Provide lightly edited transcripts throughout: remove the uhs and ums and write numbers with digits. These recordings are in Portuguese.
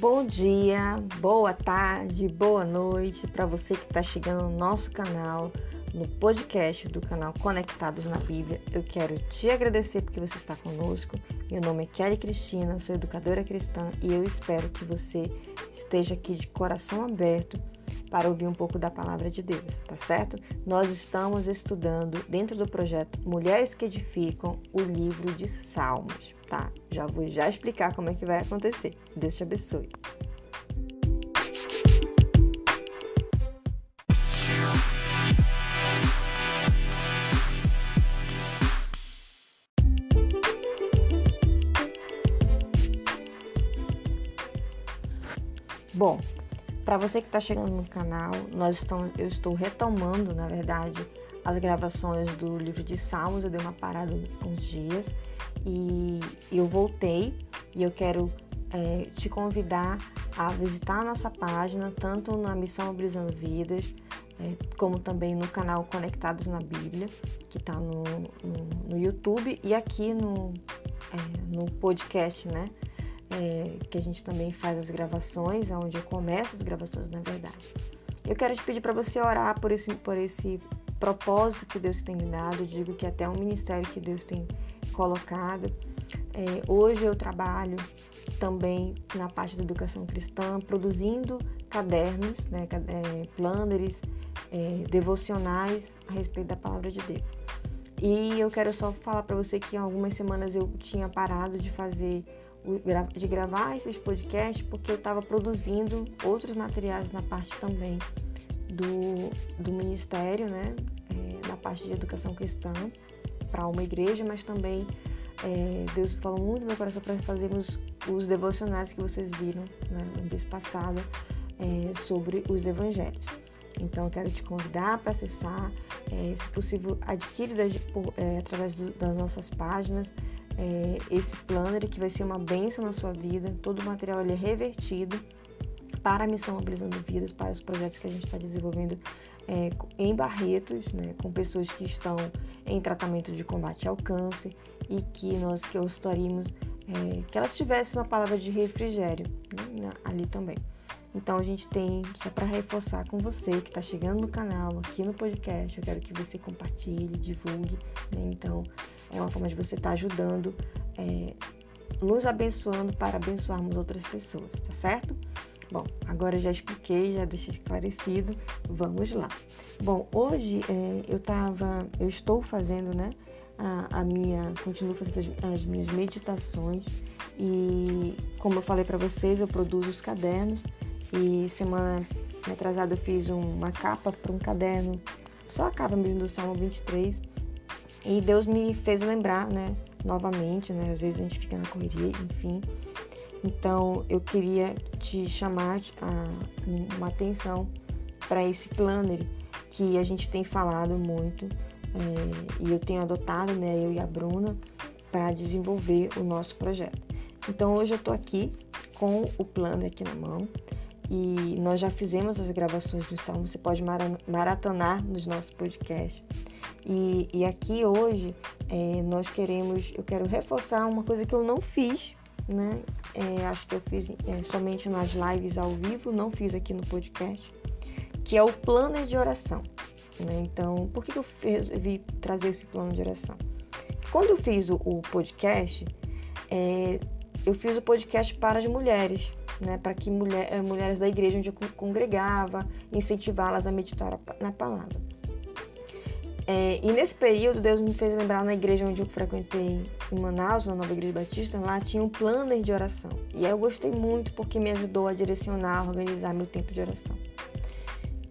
Bom dia, boa tarde, boa noite para você que está chegando no nosso canal, no podcast do canal Conectados na Bíblia. Eu quero te agradecer porque você está conosco. Meu nome é Kelly Cristina, sou educadora cristã e eu espero que você esteja aqui de coração aberto para ouvir um pouco da palavra de Deus, tá certo? Nós estamos estudando dentro do projeto Mulheres que Edificam o livro de Salmos, tá? Já vou explicar como é que vai acontecer. Deus te abençoe. Bom, para você que está chegando no canal, eu estou retomando, na verdade, as gravações do livro de Salmos. Eu dei uma parada uns dias e eu voltei e eu quero te convidar a visitar a nossa página, tanto na Missão Mobilizando Vidas, como também no canal Conectados na Bíblia, que está no YouTube e aqui no podcast, né? Que a gente também faz as gravações, onde eu começo as gravações, na verdade. Eu quero te pedir para você orar por esse propósito que Deus tem me dado. Eu digo que até um ministério que Deus tem colocado. Hoje eu trabalho também na parte da educação cristã, produzindo cadernos, né, planners, devocionais a respeito da palavra de Deus. E eu quero só falar para você que em algumas semanas eu tinha parado de gravar esses podcasts porque eu estava produzindo outros materiais na parte também do ministério, né? Na parte de educação cristã para uma igreja, mas também Deus falou muito no meu coração para fazermos os devocionais que vocês viram, né, no mês passado, sobre os evangelhos. Então eu quero te convidar para acessar, se possível adquire através das nossas páginas esse planner, que vai ser uma bênção na sua vida. Todo o material é revertido para a Missão Mobilizando Vidas, para os projetos que a gente está desenvolvendo em Barretos, né, com pessoas que estão em tratamento de combate ao câncer e que nós gostaríamos que elas tivessem uma palavra de refrigério, né, ali também. Então a gente tem, só para reforçar com você que está chegando no canal, aqui no podcast, eu quero que você compartilhe, divulgue, né? Então é uma forma de você estar ajudando, nos abençoando para abençoarmos outras pessoas, tá certo? Bom, agora eu já expliquei, já deixei esclarecido, vamos lá. Bom, hoje eu estou fazendo, né, continuo fazendo as minhas meditações e, como eu falei para vocês, eu produzo os cadernos. E semana atrasada eu fiz uma capa para um caderno, só a capa mesmo do Salmo 23. E Deus me fez lembrar, né, novamente, né, às vezes a gente fica na correria, enfim. Então eu queria te chamar uma atenção para esse planner que a gente tem falado muito e eu tenho adotado, né, eu e a Bruna, para desenvolver o nosso projeto. Então hoje eu estou aqui com o planner aqui na mão. E nós já fizemos as gravações do Salmo, você pode maratonar nos nossos podcasts. E aqui hoje eu quero reforçar uma coisa que eu não fiz, né? Acho que eu fiz somente nas lives ao vivo, não fiz aqui no podcast, que é o planner de oração, né? Então, por que eu resolvi trazer esse plano de oração? Quando eu fiz o podcast, eu fiz o podcast para as mulheres, né, para que mulheres da igreja onde eu congregava, incentivá-las a meditar na palavra. E nesse período, Deus me fez lembrar na igreja onde eu frequentei em Manaus, na Nova Igreja Batista, lá tinha um planner de oração. E aí eu gostei muito porque me ajudou a direcionar, a organizar meu tempo de oração.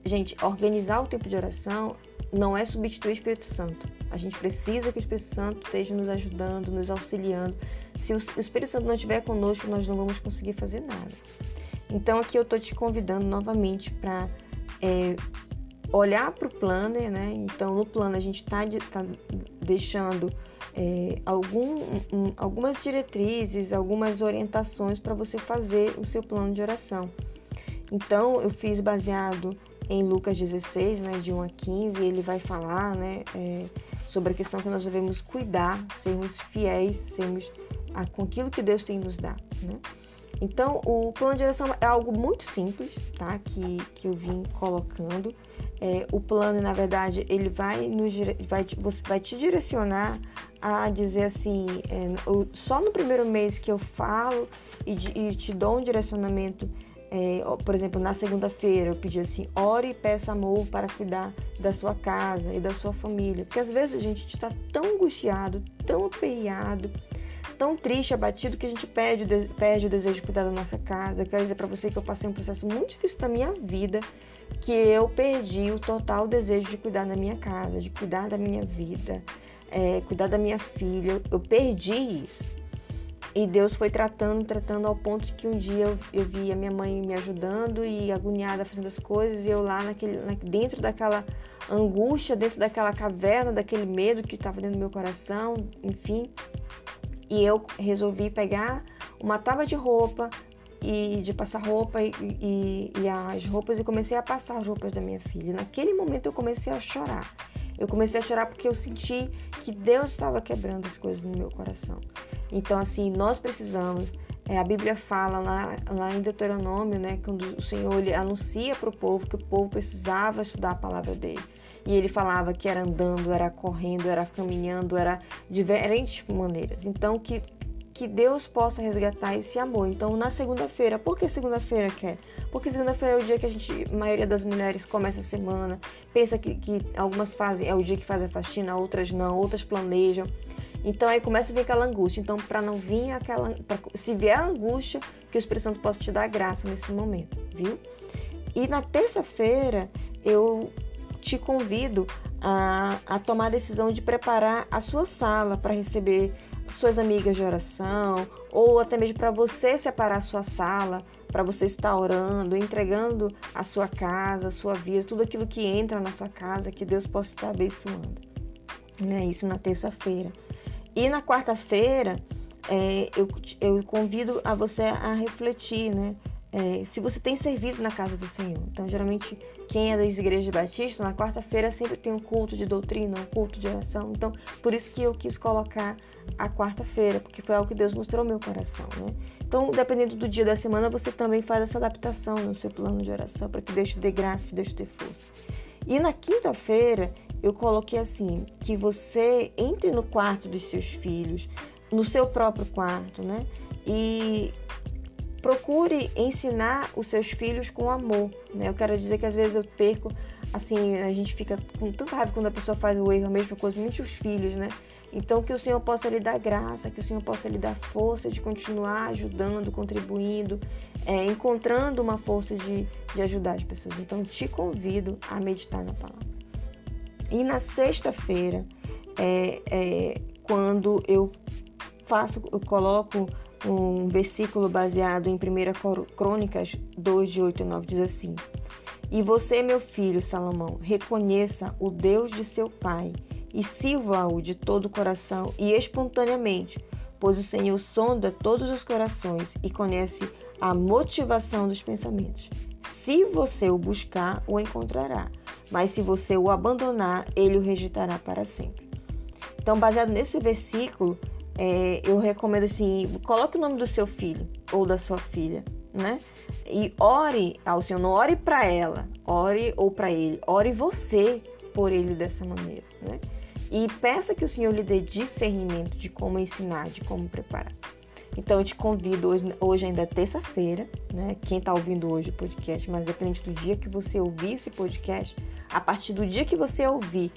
Gente, organizar o tempo de oração não é substituir o Espírito Santo. A gente precisa que o Espírito Santo esteja nos ajudando, nos auxiliando. Se o Espírito Santo não estiver conosco, nós não vamos conseguir fazer nada. Então aqui eu estou te convidando novamente para olhar para o planner, né? Então no planner a gente está deixando algumas diretrizes, algumas orientações para você fazer o seu plano de oração. Então eu fiz baseado em Lucas 16, né, de 1 a 15, ele vai falar, né, sobre a questão que nós devemos cuidar, sermos fiéis, sermos com aquilo que Deus tem nos dado, né? Então, o plano de oração é algo muito simples, tá? Que eu vim colocando. O plano, na verdade, ele vai te direcionar a dizer assim, só no primeiro mês que eu falo e te dou um direcionamento. Por exemplo, na segunda-feira eu pedi assim, ore e peça amor para cuidar da sua casa e da sua família. Porque às vezes a gente está tão angustiado, tão aperreado, tão triste, abatido, que a gente perde o desejo de cuidar da nossa casa. Eu quero dizer para você que eu passei um processo muito difícil da minha vida, que eu perdi o total desejo de cuidar da minha casa, de cuidar da minha vida, cuidar da minha filha. Eu perdi isso. E Deus foi tratando ao ponto de que um dia eu vi a minha mãe me ajudando e agoniada fazendo as coisas, e eu lá dentro daquela angústia, dentro daquela caverna, daquele medo que estava dentro do meu coração, enfim. E eu resolvi pegar uma tábua de roupa e de passar roupa e as roupas, e comecei a passar as roupas da minha filha. Naquele momento eu comecei a chorar. Eu comecei a chorar porque eu senti que Deus estava quebrando as coisas no meu coração. Então, assim, nós precisamos... a Bíblia fala lá em Deuteronômio, né? Quando o Senhor ele anuncia para o povo que o povo precisava estudar a palavra dele. E ele falava que era andando, era correndo, era caminhando, era de diferentes maneiras. Então, que Deus possa resgatar esse amor. Então, na segunda-feira, por que segunda-feira quer? Porque segunda-feira é o dia que a maioria das mulheres começa a semana, pensa que algumas fazem, é o dia que fazem a faxina, outras não, outras planejam. Então, aí começa a vir aquela angústia. Então, para não vir se vier a angústia, que o Espírito Santo possa te dar graça nesse momento, viu? E na terça-feira, eu te convido a tomar a decisão de preparar a sua sala para receber suas amigas de oração, ou até mesmo para você separar a sua sala, para você estar orando, entregando a sua casa, a sua vida, tudo aquilo que entra na sua casa, que Deus possa estar abençoando. Né? Isso na terça-feira. E na quarta-feira, eu convido a você a refletir, né? Se você tem servido na casa do Senhor. Então, geralmente, quem é das igrejas batistas, na quarta-feira sempre tem um culto de doutrina, um culto de oração. Então, por isso que eu quis colocar a quarta-feira, porque foi algo que Deus mostrou no meu coração, né? Então, dependendo do dia da semana, você também faz essa adaptação no seu plano de oração, para que Deus te dê graça, que Deus te dê força. E na quinta-feira, eu coloquei assim, que você entre no quarto dos seus filhos, no seu próprio quarto, né? E procure ensinar os seus filhos com amor, né? Eu quero dizer que às vezes eu perco, assim, a gente fica com tanta raiva quando a pessoa faz o erro, a mesma coisa, muitos os filhos, né? Então, que o Senhor possa lhe dar graça, que o Senhor possa lhe dar força de continuar ajudando, contribuindo, encontrando uma força de ajudar as pessoas. Então, te convido a meditar na palavra. E na sexta-feira, quando eu coloco um versículo baseado em 1 Crônicas 2, de 8 e 9, diz assim: E você, meu filho Salomão, reconheça o Deus de seu pai e sirva-o de todo o coração e espontaneamente, pois o Senhor sonda todos os corações e conhece a motivação dos pensamentos. Se você o buscar, o encontrará, mas se você o abandonar, ele o rejeitará para sempre. Então, baseado nesse versículo, eu recomendo assim, coloque o nome do seu filho ou da sua filha, né? E ore ao Senhor, não ore para ela, ore ou para ele, ore você por ele dessa maneira, né? E peça que o Senhor lhe dê discernimento de como ensinar, de como preparar. Então, eu te convido, hoje ainda é terça-feira, né? Quem está ouvindo hoje o podcast, mas dependente do dia que você ouvir esse podcast, a partir do dia que você ouvir,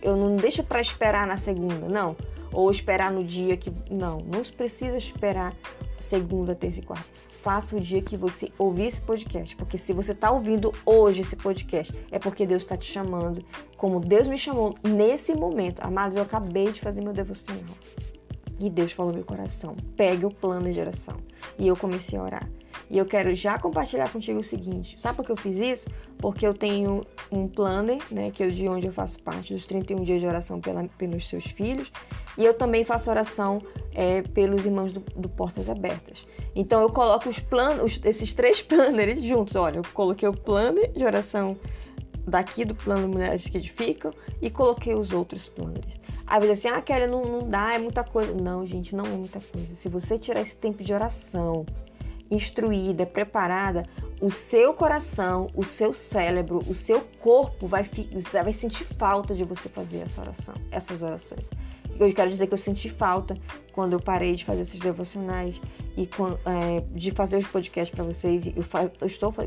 eu não deixo para esperar na segunda, não. Ou esperar no dia que... Não precisa esperar segunda, terça e quarta. Faça o dia que você ouvir esse podcast. Porque se você está ouvindo hoje esse podcast, é porque Deus está te chamando, como Deus me chamou nesse momento. Amados, eu acabei de fazer meu devocional. E Deus falou no meu coração: pegue o plano de oração. E eu comecei a orar. E eu quero já compartilhar contigo o seguinte. Sabe por que eu fiz isso? Porque eu tenho um planner, né, que é o de onde eu faço parte, dos 31 dias de oração pelos seus filhos. E eu também faço oração pelos irmãos do Portas Abertas. Então eu coloco esses 3 planners juntos. Olha, eu coloquei o planner de oração daqui do plano Mulheres que Edificam e coloquei os outros planners. Às vezes assim, Kelly, não dá, é muita coisa. Não, gente, não é muita coisa. Se você tirar esse tempo de oração instruída, preparada, o seu coração, o seu cérebro, o seu corpo vai sentir falta de você fazer essas orações. Eu quero dizer que eu senti falta quando eu parei de fazer esses devocionais e de fazer os podcasts para vocês.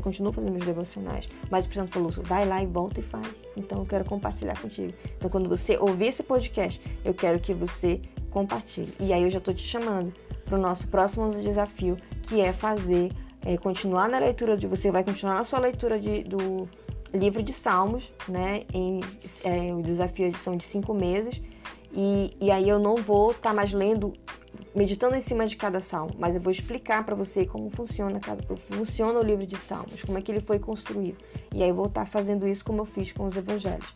Continuo fazendo meus devocionais, mas o Espírito Santo falou, vai lá e volta e faz. Então eu quero compartilhar contigo. Então quando você ouvir esse podcast, eu quero que você compartilhe. E aí eu já estou te chamando para o nosso próximo desafio, que é continuar na leitura você vai continuar na sua leitura do livro de Salmos, né? O desafio são de 5 meses. E aí eu não vou estar mais meditando em cima de cada salmo, mas eu vou explicar para você como funciona o livro de Salmos, como é que ele foi construído. E aí eu vou estar fazendo isso como eu fiz com os evangelhos.